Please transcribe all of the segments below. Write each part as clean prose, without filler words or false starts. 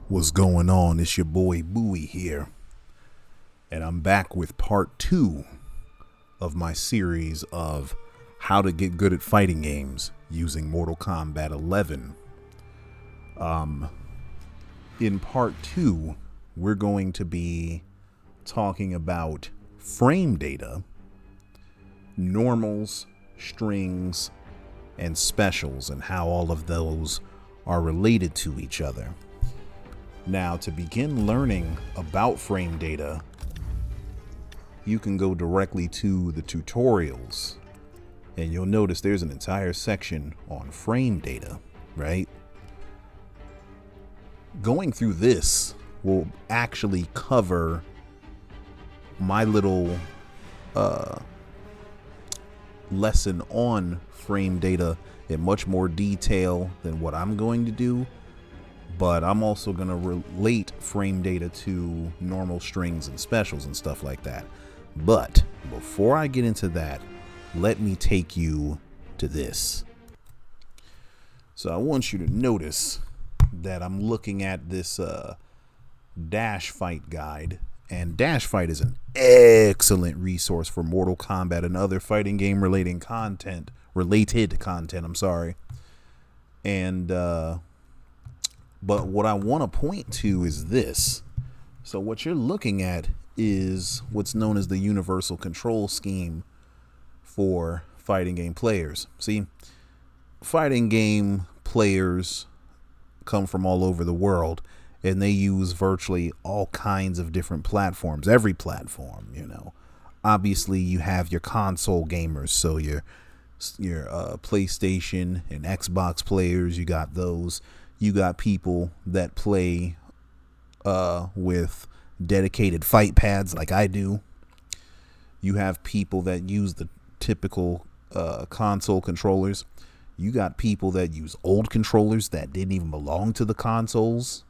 What's going on? It's your boy Bowie here, and I'm back with part 2 of my series of how to get good at fighting games using Mortal Kombat 11. In part 2, we're going to be talking about frame data, normals, strings, and specials, and how all of those are related to each other. Now, to begin learning about frame data, you can go directly to the tutorials, and you'll notice there's an entire section on frame data, right? Going through this will actually cover my little lesson on frame data in much more detail than what I'm going to do. But I'm also going to relate frame data to normal strings and specials and stuff like that. But before I get into that, let me take you to this. So I want you to notice that I'm looking at this Dash Fight guide. And Dash Fight is an excellent resource for Mortal Kombat and other fighting game related content. And but what I want to point to is this. So what you're looking at is what's known as the universal control scheme for fighting game players. See, fighting game players come from all over the world, and they use virtually all kinds of different platforms, every platform, you know. Obviously, you have your console gamers, so your PlayStation and Xbox players, you got those. You got people that play with dedicated fight pads like I do. You have people that use the typical console controllers. You got people that use old controllers that didn't even belong to the consoles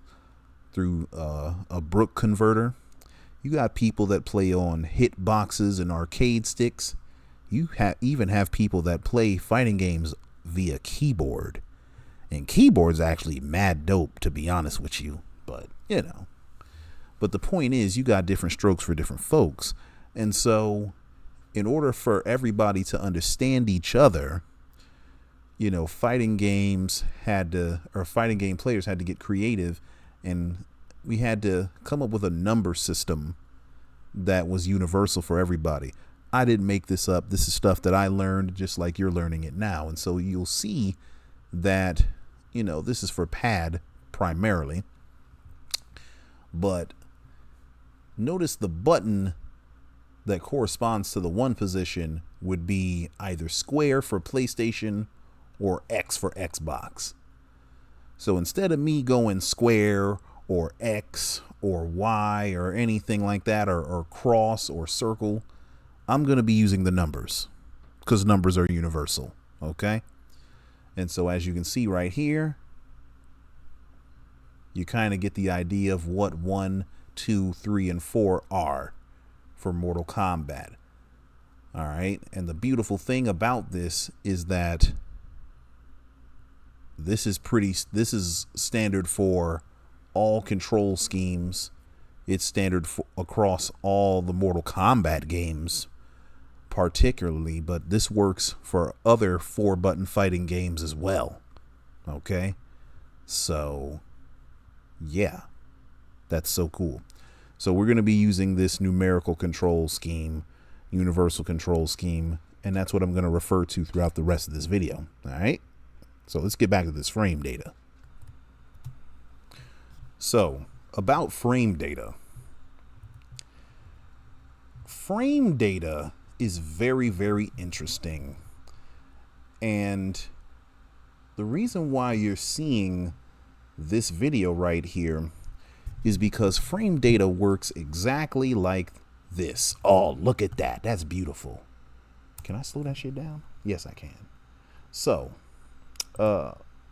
through a Brook converter. You got people that play on hit boxes and arcade sticks. You even have people that play fighting games via keyboard. And keyboard's actually mad dope, to be honest with you. But, you know. But the point is, you got different strokes for different folks. And so, in order for everybody to understand each other, you know, fighting game players had to get creative. And we had to come up with a number system that was universal for everybody. I didn't make this up. This is stuff that I learned just like you're learning it now. And so you'll see that, you know, this is for pad primarily, but notice the button that corresponds to the one position would be either square for PlayStation or X for Xbox. So instead of me going square or X or Y or anything like that, or cross or circle, I'm going to be using the numbers because numbers are universal. Okay. And so as you can see right here, you kind of get the idea of what 1, 2, 3, and 4 are for Mortal Kombat. All right. And the beautiful thing about this is that this is standard for all control schemes. It's standard across all the Mortal Kombat games particularly, but this works for other 4-button fighting games as well. Okay, so yeah, that's so cool. So we're going to be using this numerical control scheme, universal control scheme, and that's what I'm going to refer to throughout the rest of this video. All right, so let's get back to this frame data. So about frame data. Frame data is very, very interesting. And the reason why you're seeing this video right here is because frame data works exactly like this. Oh, look at that. That's beautiful. Can I slow that shit down? Yes, I can. So,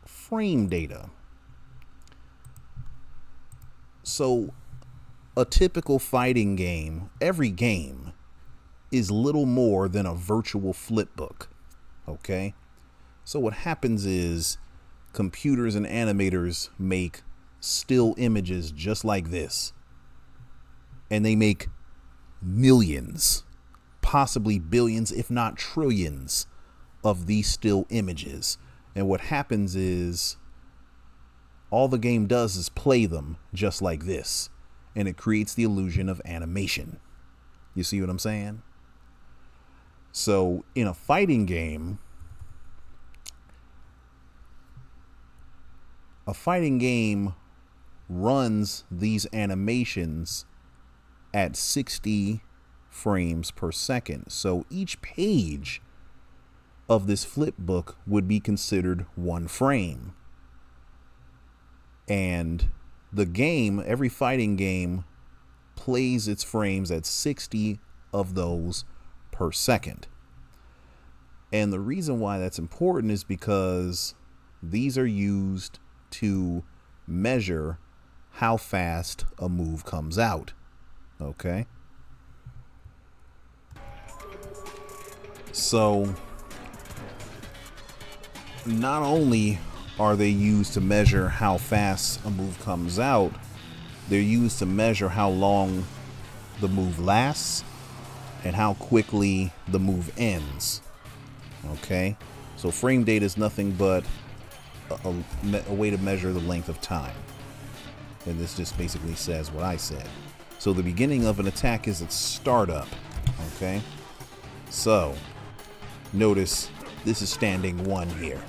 frame data. So, a typical fighting game, every game, is little more than a virtual flip book. Okay? So what happens is computers and animators make still images just like this, and they make millions, possibly billions, if not trillions, of these still images. And what happens is all the game does is play them just like this, and it creates the illusion of animation. You see what I'm saying? So in a fighting game, runs these animations at 60 frames per second. So each page of this flip book would be considered one frame. And the game, every fighting game, plays its frames at 60 of those per second. And the reason why that's important is because these are used to measure how fast a move comes out. Okay? So not only are they used to measure how fast a move comes out, they're used to measure how long the move lasts and how quickly the move ends. Okay? So frame data is nothing but a way to measure the length of time. And this just basically says what I said. So the beginning of an attack is its startup. Okay? So notice this is standing 1 here.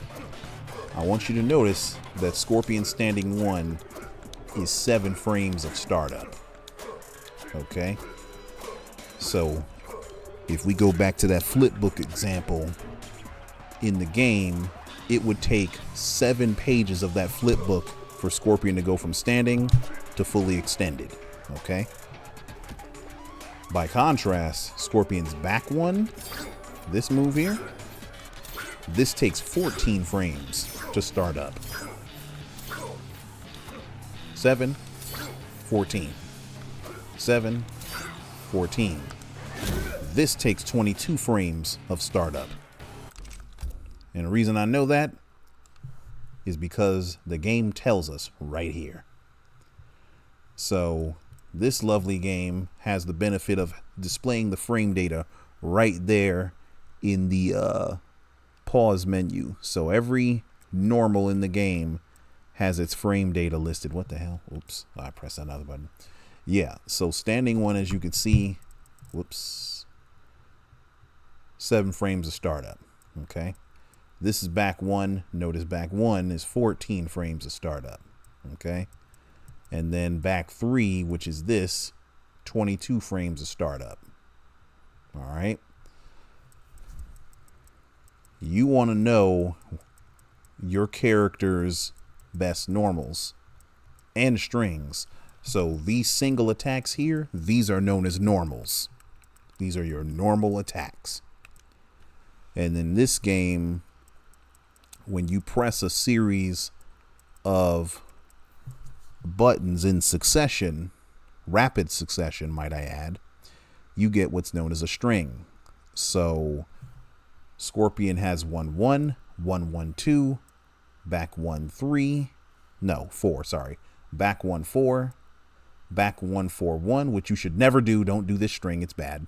I want you to notice that Scorpion standing 1 is 7 frames of startup. Okay? So if we go back to that flip book example, in the game, it would take 7 pages of that flip book for Scorpion to go from standing to fully extended. Okay? By contrast, Scorpion's back one, this move here, this takes 14 frames to start up. 7, 14. 7, 14. This takes 22 frames of startup. And the reason I know that is because the game tells us right here. So this lovely game has the benefit of displaying the frame data right there in the pause menu. So every normal in the game has its frame data listed. What the hell? Oops, I pressed another button. Yeah, so standing 1, as you can see, whoops, 7 frames of startup. Okay, this is back 1. Notice back 1 is 14 frames of startup. Okay, and then back 3, which is this, 22 frames of startup. All right, you want to know your character's best normals and strings. So these single attacks here, these are known as normals. These are your normal attacks. And in this game, when you press a series of buttons in succession, rapid succession, might I add, you get what's known as a string. So Scorpion has 1 1, 1 1 2, back 1 3, no 4, sorry, back 1 4, back 1 4 1, which you should never do. Don't do this string, it's bad.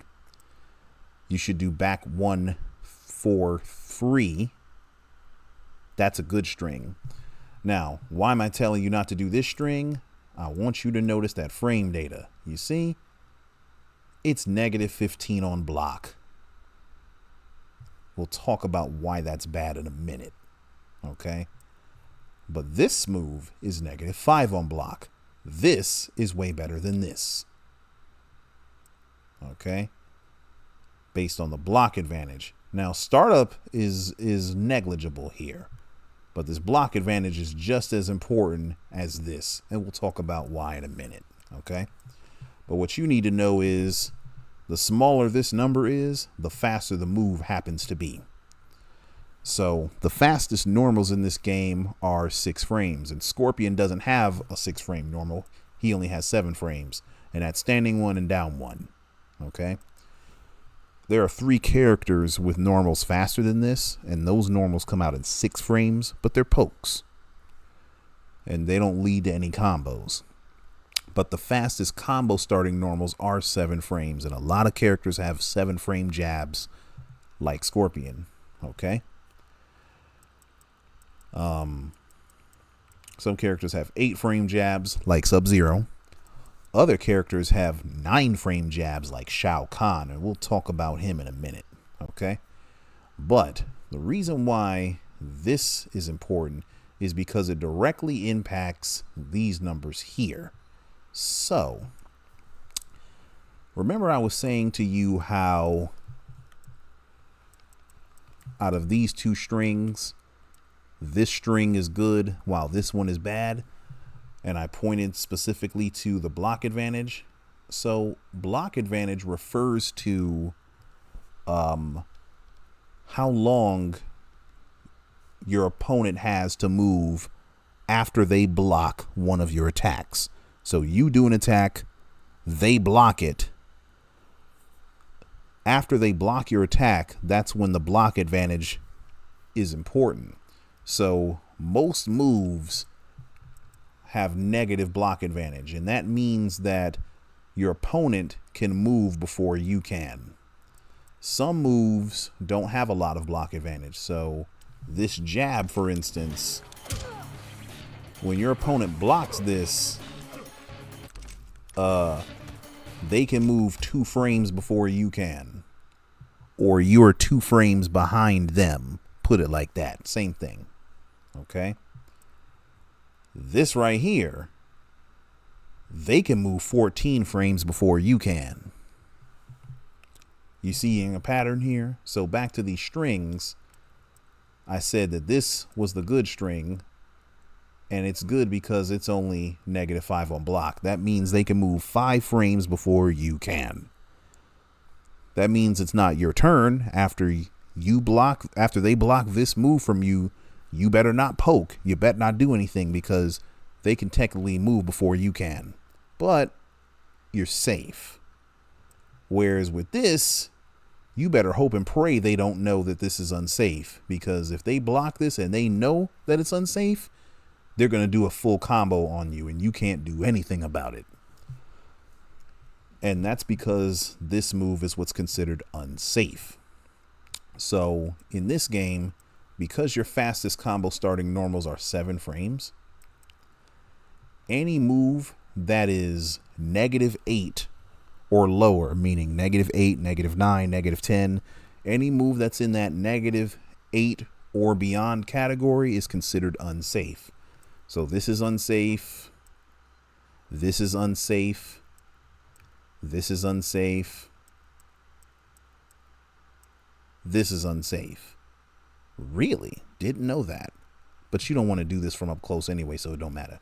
You should do back 1 4 3. That's a good string. Now, why am I telling you not to do this string? I want you to notice that frame data. You see, it's negative 15 on block. We'll talk about why that's bad in a minute. Okay, but this move is negative 5 on block. This is way better than this. Okay, based on the block advantage. Now startup is negligible here, but this block advantage is just as important as this, and we'll talk about why in a minute. Okay, but what you need to know is the smaller this number is, the faster the move happens to be. So the fastest normals in this game are 6 frames, and Scorpion doesn't have a 6 frame normal. He only has 7 frames, and that's standing 1 and down 1. Okay, there are 3 characters with normals faster than this, and those normals come out in 6 frames, but they're pokes. and they don't lead to any combos. But the fastest combo starting normals are 7 frames, and a lot of characters have 7-frame jabs like Scorpion. Okay. Some characters have 8-frame jabs like Sub-Zero. Other characters have 9-frame jabs like Shao Kahn, and we'll talk about him in a minute. Okay. But the reason why this is important is because it directly impacts these numbers here. So, remember I was saying to you how out of these 2 strings, this string is good while this one is bad, and I pointed specifically to the block advantage. So block advantage refers to how long your opponent has to move after they block one of your attacks. So you do an attack, they block it. After they block your attack, that's when the block advantage is important. So most moves have negative block advantage, and that means that your opponent can move before you can. Some moves don't have a lot of block advantage. So this jab, for instance, when your opponent blocks this, they can move 2 frames before you can, or you're 2 frames behind them. Put it like that. Same thing. Okay. This right here, they can move 14 frames before you can. You seeing a pattern here? So back to these strings, I said that this was the good string, and it's good because it's only -5 on block. That means they can move 5 frames before you can. That means it's not your turn. After they block this move from you, you better not poke. You better not do anything, because they can technically move before you can. But you're safe. Whereas with this, you better hope and pray they don't know that this is unsafe, because if they block this and they know that it's unsafe, they're going to do a full combo on you, and you can't do anything about it. And that's because this move is what's considered unsafe. So in this game, because your fastest combo starting normals are 7 frames, any move that is -8 or lower, meaning -8, -9, -10, any move that's in that -8 or beyond category is considered unsafe. So this is unsafe. This is unsafe. This is unsafe. This is unsafe. Really? Didn't know that. But you don't want to do this from up close anyway, so it don't matter.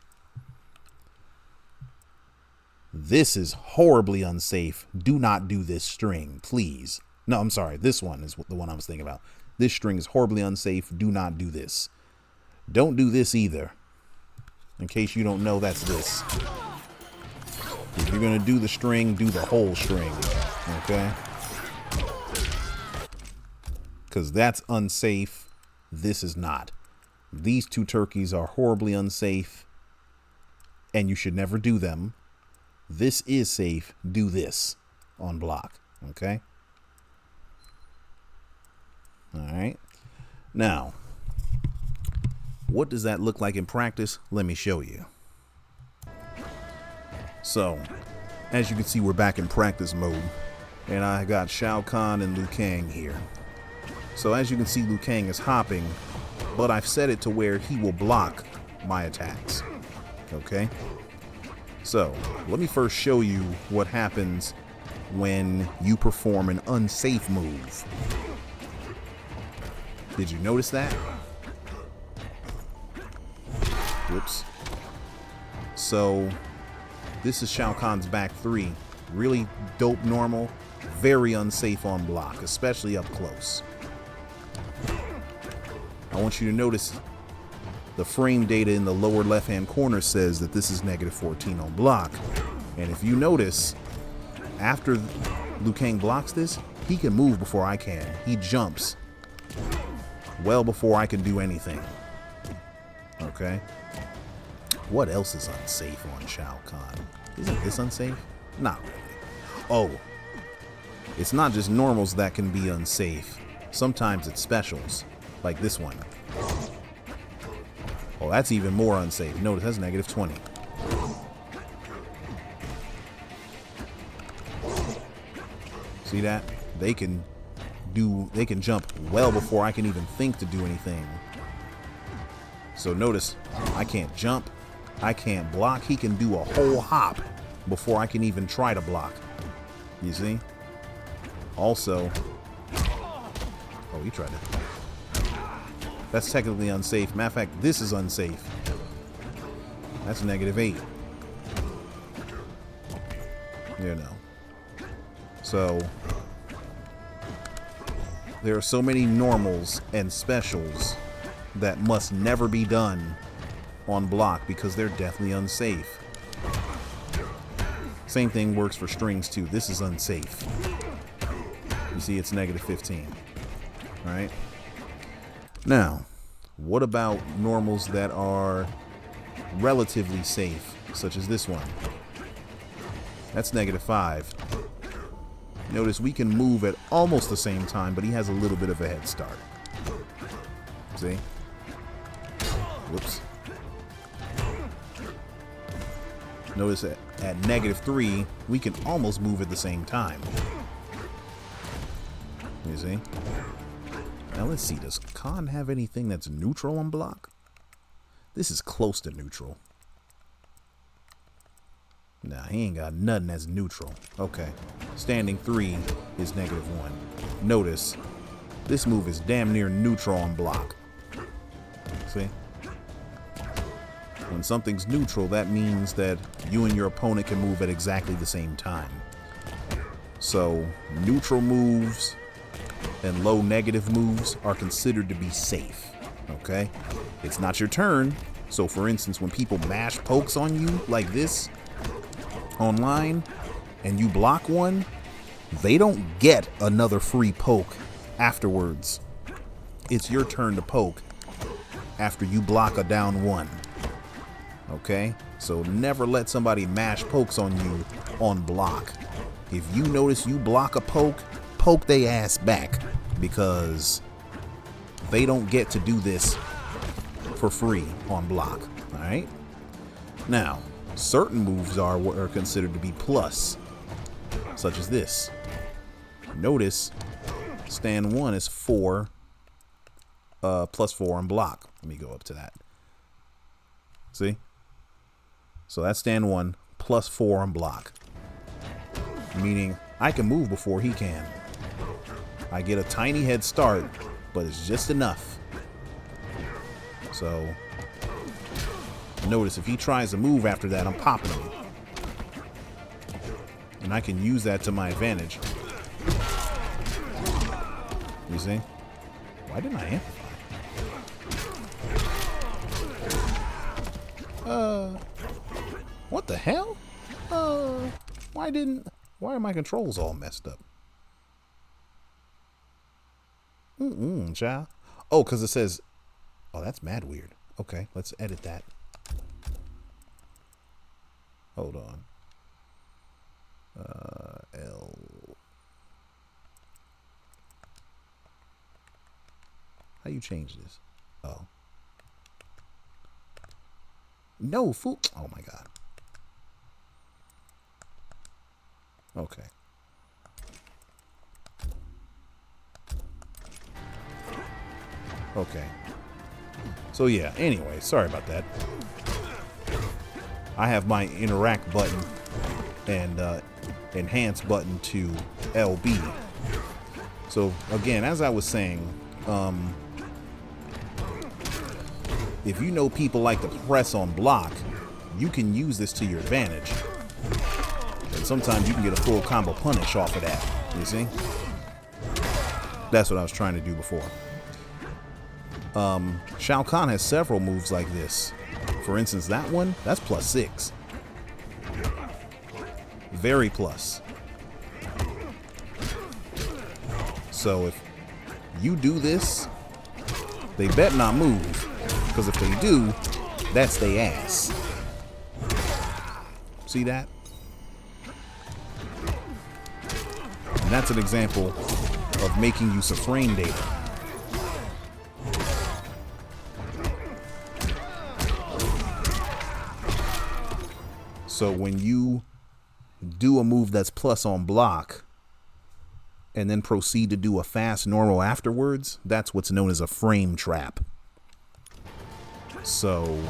This is horribly unsafe. Do not do this string, please. No, I'm sorry. This one is the one I was thinking about. This string is horribly unsafe. Do not do this. Don't do this either. In case you don't know, that's this. If you're going to do the string, do the whole string. Okay? Because that's unsafe. This is not. These 2 turkeys are horribly unsafe, and you should never do them. This is safe. Do this on block. Okay? All right. Now, what does that look like in practice? Let me show you. So, as you can see, we're back in practice mode, and I got Shao Kahn and Liu Kang here. So as you can see, Liu Kang is hopping, but I've set it to where he will block my attacks. Okay? So, let me first show you what happens when you perform an unsafe move. Did you notice that? Whoops. So, this is Shao Kahn's back 3. Really dope normal, very unsafe on block, especially up close. I want you to notice the frame data in the lower left-hand corner says that this is -14 on block. And if you notice, after Liu Kang blocks this, he can move before I can. He jumps well before I can do anything. Okay? What else is unsafe on Shao Kahn? Isn't this unsafe? Not really. Oh, it's not just normals that can be unsafe. Sometimes it's specials, like this one. Oh, that's even more unsafe. Notice that's negative 20. See that? They can jump well before I can even think to do anything. So notice, I can't jump, I can't block. He can do a whole hop before I can even try to block. You see? Also, oh, he tried to. That's technically unsafe. Matter of fact, this is unsafe. That's negative 8. You know. So, there are so many normals and specials that must never be done on block because they're definitely unsafe. Same thing works for strings too. This is unsafe. You see, it's negative 15. Alright? Now, what about normals that are relatively safe, such as this one? That's negative 5. Notice we can move at almost the same time, but he has a little bit of a head start. See? Whoops. Notice that at negative 3, we can almost move at the same time. You see? Now let's see, does Khan have anything that's neutral on block? This is close to neutral. Nah, he ain't got nothing that's neutral. Okay. Standing 3 is negative 1. Notice, this move is damn near neutral on block. See? When something's neutral, that means that you and your opponent can move at exactly the same time. So, neutral moves and low negative moves are considered to be safe. Okay? It's not your turn. So, for instance, when people mash pokes on you like this, online, and you block one, they don't get another free poke afterwards. It's your turn to poke after you block a down one. Okay? So never let somebody mash pokes on you on block. If you notice you block a poke they ass back, because they don't get to do this for free on block. Alright? Now, certain moves are what are considered to be plus, such as this. Notice, stand 1 is 4, plus 4 on block. Let me go up to that. See? So that's stand 1, plus 4 on block. Meaning, I can move before he can. I get a tiny head start, but it's just enough. So, notice if he tries to move after that, I'm popping him. And I can use that to my advantage. You see? Why didn't I amplify? What the hell? Why are my controls all messed up? Child. Oh, because it says, oh, that's mad weird. Okay, let's edit that. Hold on. L. How you change this? Oh. No, fool. Oh my God. Okay. Okay. So yeah, anyway, sorry about that. I have my interact button and enhance button to LB. So again, as I was saying, if you know people like to press on block, you can use this to your advantage. And sometimes you can get a full combo punish off of that. You see? That's what I was trying to do before. Shao Kahn has several moves like this. For instance, that one, that's plus 6. Very plus. So if you do this, they bet not move. Because if they do, that's they ass. See that? And that's an example of making use of frame data. So when you do a move that's plus on block and then proceed to do a fast normal afterwards, that's what's known as a frame trap. So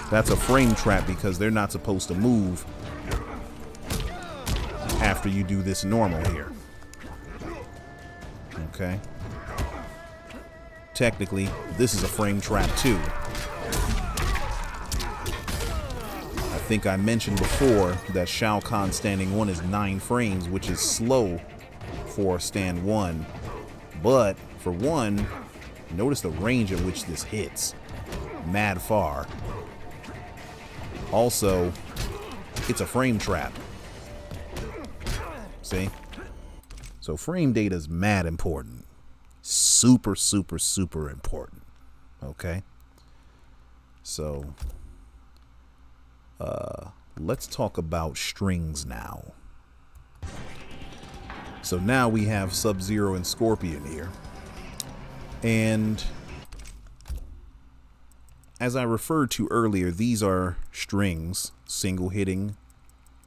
that's a frame trap because they're not supposed to move after you do this normal here. Okay. Technically, this is a frame trap too. I think I mentioned before that Shao Kahn standing 1 is 9 frames, which is slow for stand 1. But for 1, notice the range at which this hits. Mad far. Also, it's a frame trap. See? So frame data is mad important. Super, super, super important. Okay? So, let's talk about strings now. So now we have Sub-Zero and Scorpion here. And as I referred to earlier, these are strings, single hitting,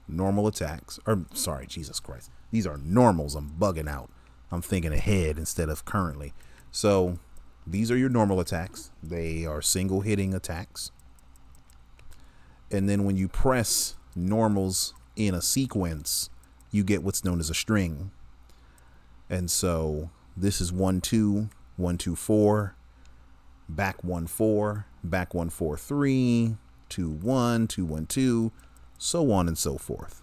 normal attacks. Or, sorry, Jesus Christ. These are normals. I'm bugging out. I'm thinking ahead instead of currently. So these are your normal attacks. They are single hitting attacks. And then when you press normals in a sequence, you get what's known as a string. And so this is 1 2 1 2 4, back 1 4, back 1 4 3, 2 1 2 1 2, so on and so forth.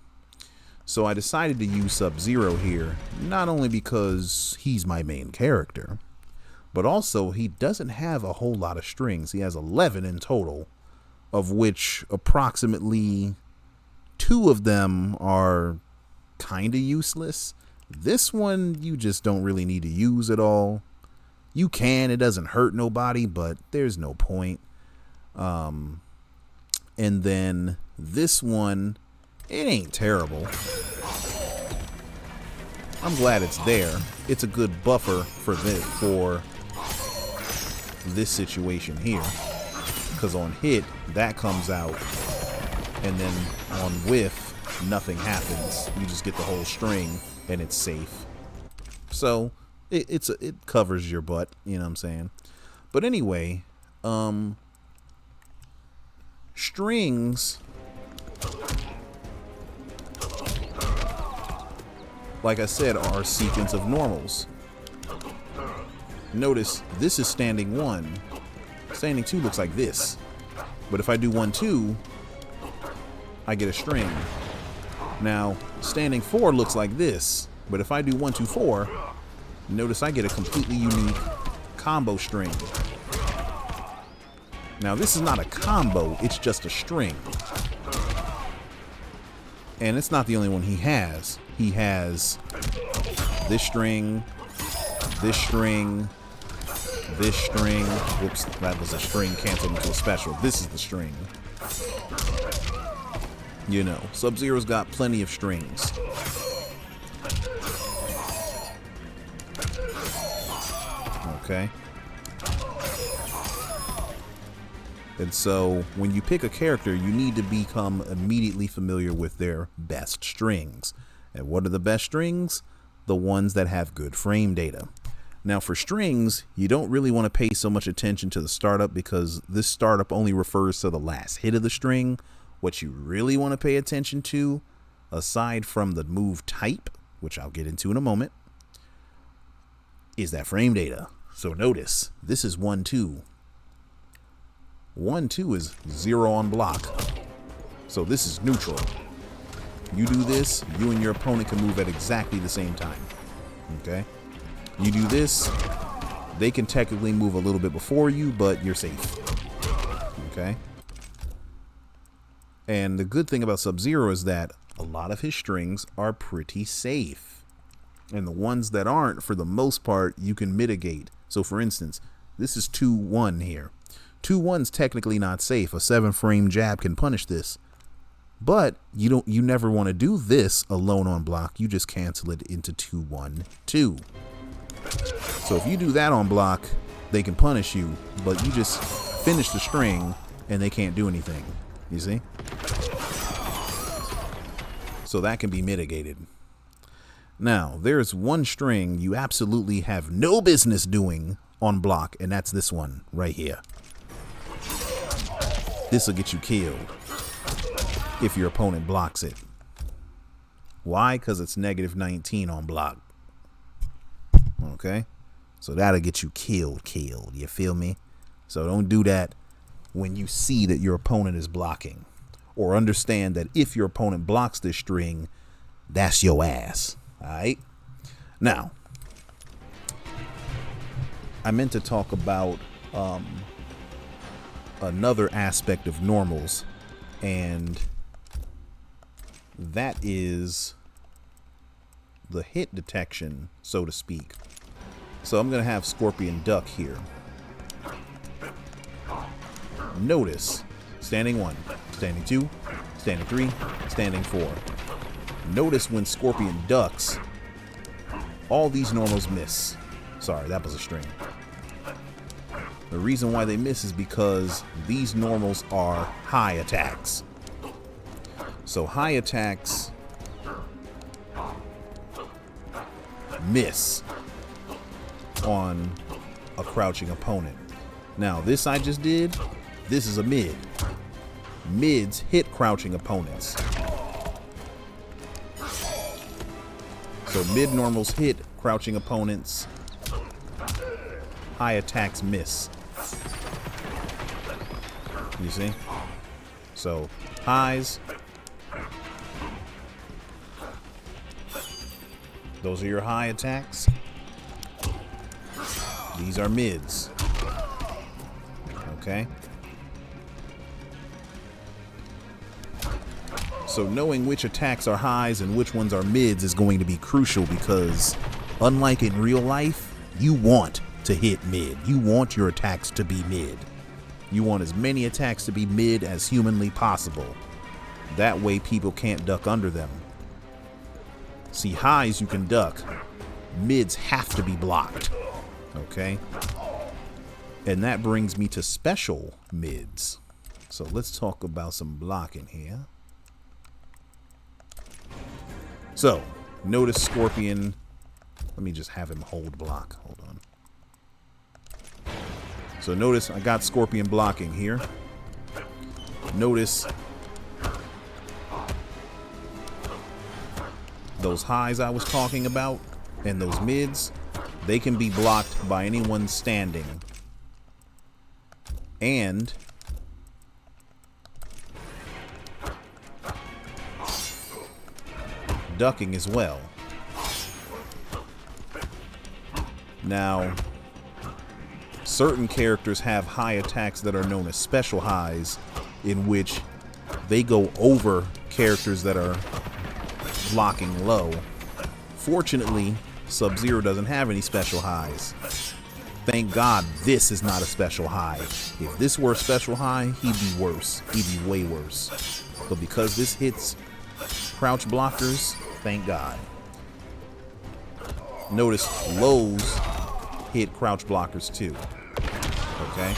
So I decided to use Sub-Zero here, not only because he's my main character, but also he doesn't have a whole lot of strings. He has 11 in total, of which approximately 2 of them are kind of useless. This one you just don't really need to use at all. You can, it doesn't hurt nobody, but there's no point. And then this one, it ain't terrible. I'm glad it's there. It's a good buffer for this situation here. Because on hit, that comes out, and then on whiff, nothing happens. You just get the whole string, and it's safe. So it covers your butt, you know what I'm saying? But anyway, strings, like I said, are a sequence of normals. Notice this is standing 1. Standing 2 looks like this. But if I do 1 2, I get a string. Now, standing 4 looks like this. But if I do 1 2 4, notice I get a completely unique combo string. Now, this is not a combo, it's just a string. And it's not the only one he has. He has this string, this string, this string. Whoops, that was a string canceled into a special. This is the string. You know, Sub-Zero's got plenty of strings. Okay. And so when you pick a character, you need to become immediately familiar with their best strings. And what are the best strings? The ones that have good frame data. Now for strings, you don't really want to pay so much attention to the startup because this startup only refers to the last hit of the string. What you really want to pay attention to, aside from the move type, which I'll get into in a moment, is that frame data. So notice, this is 1 2. 1 2 is 0 on block. So this is neutral. You do this, you and your opponent can move at exactly the same time. Okay? You do this, they can technically move a little bit before you, but you're safe. Okay? And the good thing about Sub-Zero is that a lot of his strings are pretty safe. And the ones that aren't, for the most part, you can mitigate. So for instance, this is 2 1 here. 2-1's technically not safe. A 7-frame jab can punish this. But you never want to do this alone on block. You just cancel it into 2-1-2. So if you do that on block, they can punish you, but you just finish the string and they can't do anything. You see? So that can be mitigated. Now, there's one string you absolutely have no business doing on block, and that's this one right here. This will get you killed if your opponent blocks it. Why? Because it's -19 on block. Okay? So that'll get you killed. You feel me? So don't do that when you see that your opponent is blocking. Or understand that if your opponent blocks this string, that's your ass. Alright? Now, I meant to talk about another aspect of normals, and that is the hit detection, so to speak. So I'm going to have Scorpion duck here. Notice standing 1, standing 2, standing 3, standing 4. Notice when Scorpion ducks, all these normals miss. Sorry, that was a string. The reason why they miss is because these normals are high attacks. So high attacks miss on a crouching opponent. Now, this I just did, this is a mid. Mids hit crouching opponents. So mid normals hit crouching opponents. High attacks miss. You see? So highs, those are your high attacks. These are mids. Okay? So knowing which attacks are highs and which ones are mids is going to be crucial, because unlike in real life, you want to hit mid. You want your attacks to be mid. You want as many attacks to be mid as humanly possible. That way people can't duck under them. See, highs you can duck. Mids have to be blocked. Okay? And that brings me to special mids. So let's talk about some blocking here. So, notice Scorpion. Let me just have him hold block. Hold on. So notice I got Scorpion blocking here. Notice those highs I was talking about and those mids, they can be blocked by anyone standing. And ducking as well. Now, certain characters have high attacks that are known as special highs, in which they go over characters that are blocking low. Fortunately, Sub-Zero doesn't have any special highs. Thank God this is not a special high. If this were a special high, he'd be worse. He'd be way worse. But because this hits crouch blockers, thank God. Notice lows hit crouch blockers too. Okay?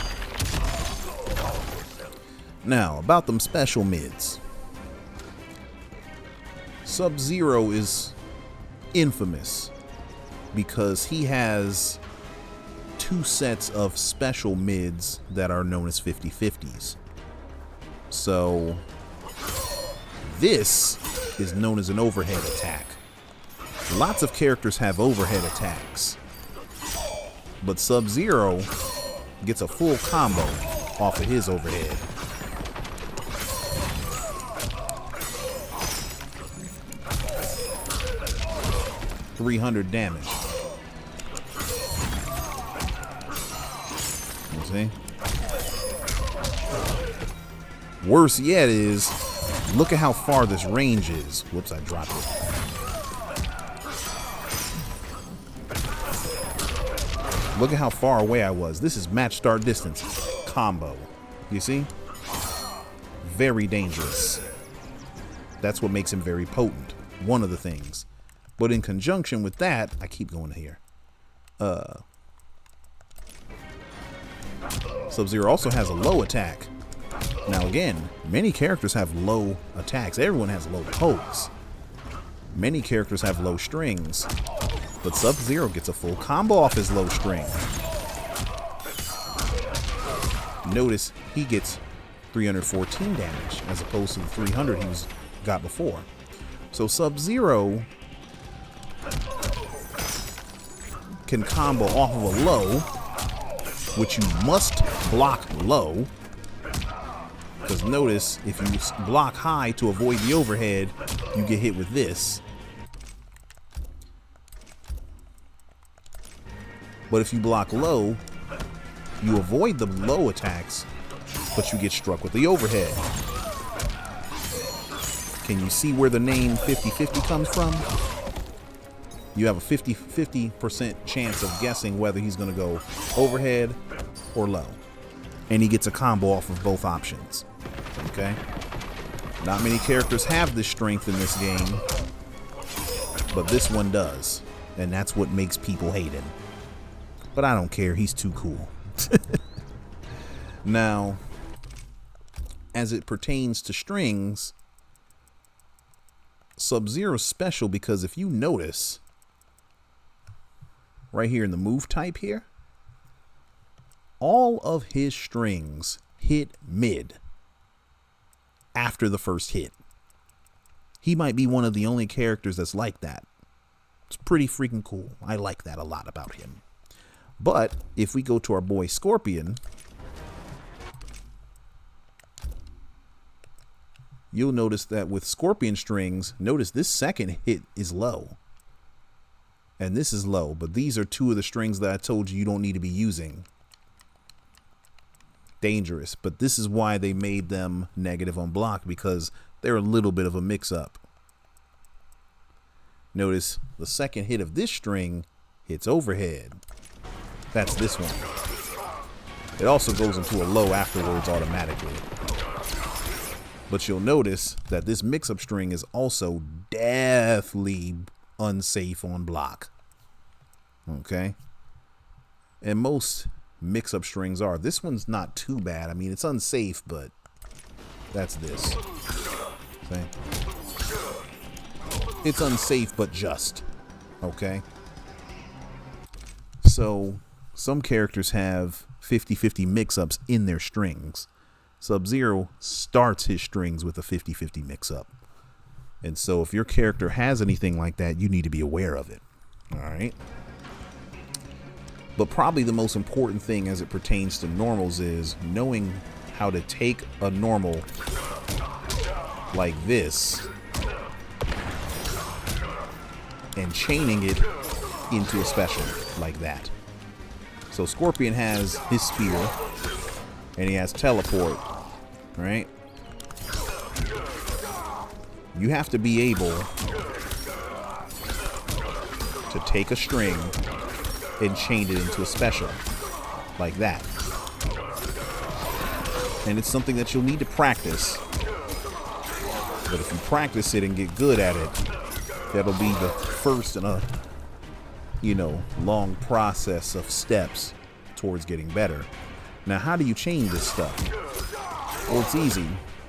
Now, about them special mids. Sub-Zero is infamous because he has two sets of special mids that are known as 50-50s. So this is known as an overhead attack. Lots of characters have overhead attacks, but Sub-Zero gets a full combo off of his overhead. $300 damage. You see? Worse yet is, look at how far this range is. Whoops, I dropped it. Look at how far away I was. This is match start distance. combo. You see? Very dangerous. That's what makes him very potent. One of the things. But in conjunction with that, I keep going here. Sub-Zero also has a low attack. Now again, many characters have low attacks. Everyone has low pokes. Many characters have low strings. But Sub-Zero gets a full combo off his low string. Notice he gets 314 damage as opposed to the 300 he got before. So Sub-Zero can combo off of a low, which you must block low. Because notice, if you block high to avoid the overhead, you get hit with this. But if you block low, you avoid the low attacks, but you get struck with the overhead. Can you see where the name 50-50 comes from? You have a 50% chance of guessing whether he's going to go overhead or low. And he gets a combo off of both options. Okay? Not many characters have this strength in this game, but this one does. And that's what makes people hate him. But I don't care. He's too cool. Now, as it pertains to strings, Sub-Zero's special because if you notice, right here in the move type here, all of his strings hit mid after the first hit. He might be one of the only characters that's like that. It's pretty freaking cool. I like that a lot about him. But if we go to our boy Scorpion, you'll notice that with Scorpion strings, notice this second hit is low. And this is low, but these are two of the strings that I told you don't need to be using. Dangerous, but this is why they made them negative on block, because they're a little bit of a mix-up. Notice the second hit of this string hits overhead. That's this one. It also goes into a low afterwards automatically. But you'll notice that this mix-up string is also deathly unsafe on block. Okay? And most mix-up strings are. This one's not too bad. I mean, it's unsafe, but that's this. Okay? It's unsafe, but just. Okay? So, some characters have 50-50 mix-ups in their strings. Sub-Zero starts his strings with a 50-50 mix-up. And so if your character has anything like that, you need to be aware of it. All right? But probably the most important thing as it pertains to normals is knowing how to take a normal like this and chaining it into a special like that. So Scorpion has his spear and he has teleport, right? You have to be able to take a string and chain it into a special like that. And it's something that you'll need to practice. But if you practice it and get good at it, that'll be the first in a, long process of steps towards getting better. Now, how do you chain this stuff? Well, it's easy.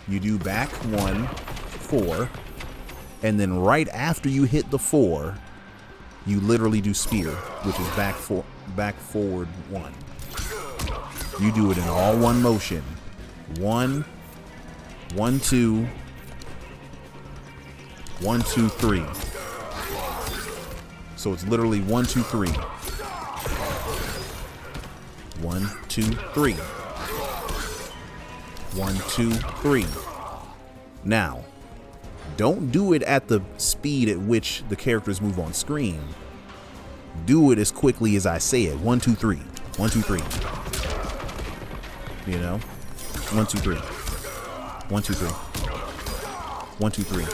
You do back 1, 4, and then right after you hit the 4, you literally do spear, which is back forward 1. You do it in all one motion. 1, 1, 2, 1, 2, 3. So it's literally 1, 2, 3. 1, 2, 3. 1, 2, 3. Now, don't do it at the speed at which the characters move on screen. Do it as quickly as I say it. 1, 2, 3. 1, 2, 3. 1, 2, 3. 1, 2, 3. 1, 2, 3.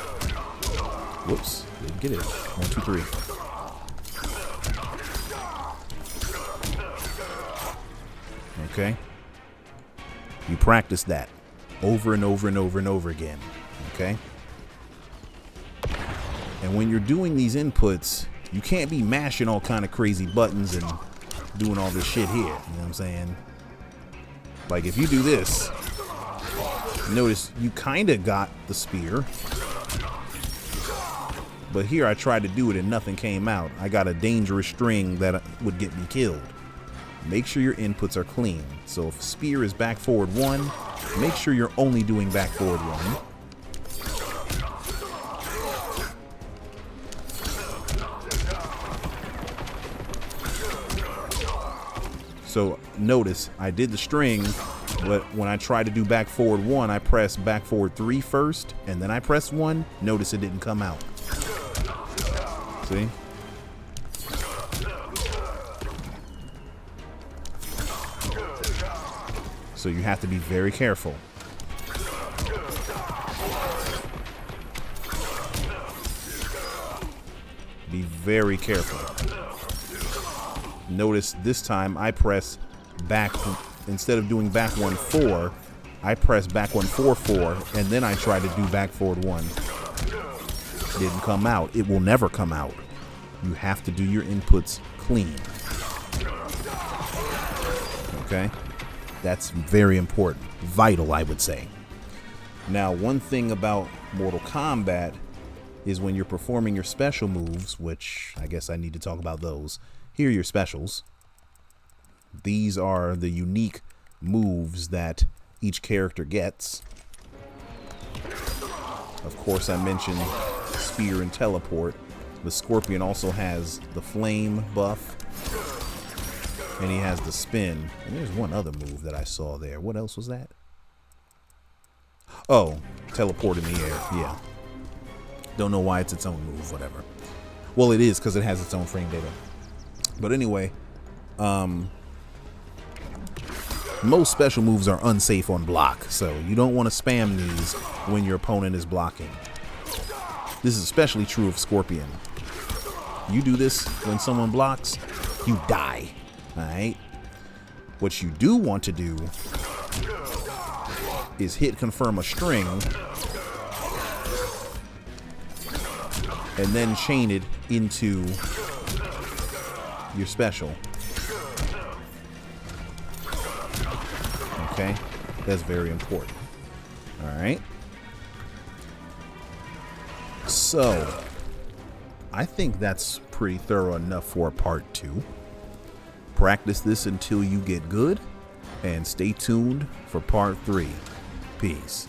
Whoops, didn't get it. 1, 2, 3. Okay. You practice that over and over and over and over again, okay? And when you're doing these inputs, you can't be mashing all kind of crazy buttons and doing all this shit here, you know what I'm saying? Like if you do this, notice you kind of got the spear, but here I tried to do it and nothing came out. I got a dangerous string that would get me killed. Make sure your inputs are clean. So if spear is back forward 1, make sure you're only doing back forward 1. So notice I did the string, but when I tried to do back forward 1, I pressed back forward 3 first, and then I pressed 1. Notice it didn't come out. See? So you have to be very careful. Be very careful. Notice this time I press back, instead of doing back 1 4, I press back 1 4 4, and then I try to do back forward 1. Didn't come out. It will never come out. You have to do your inputs clean. Okay? That's very important. Vital, I would say. Now, one thing about Mortal Kombat is when you're performing your special moves, which I guess I need to talk about those. Here are your specials. These are the unique moves that each character gets. Of course, I mentioned spear and teleport. The Scorpion also has the flame buff, and he has the spin. And there's one other move that I saw there. What else was that? Oh, teleport in the air. Yeah. Don't know why it's its own move, whatever. Well, it is because it has its own frame data. But anyway, most special moves are unsafe on block, so you don't want to spam these when your opponent is blocking. This is especially true of Scorpion. You do this when someone blocks, you die. Alright? What you do want to do is hit confirm a string and then chain it into your special. Okay? That's very important. Alright? So, I think that's pretty thorough enough for part 2. Practice this until you get good, and stay tuned for part 3. Peace.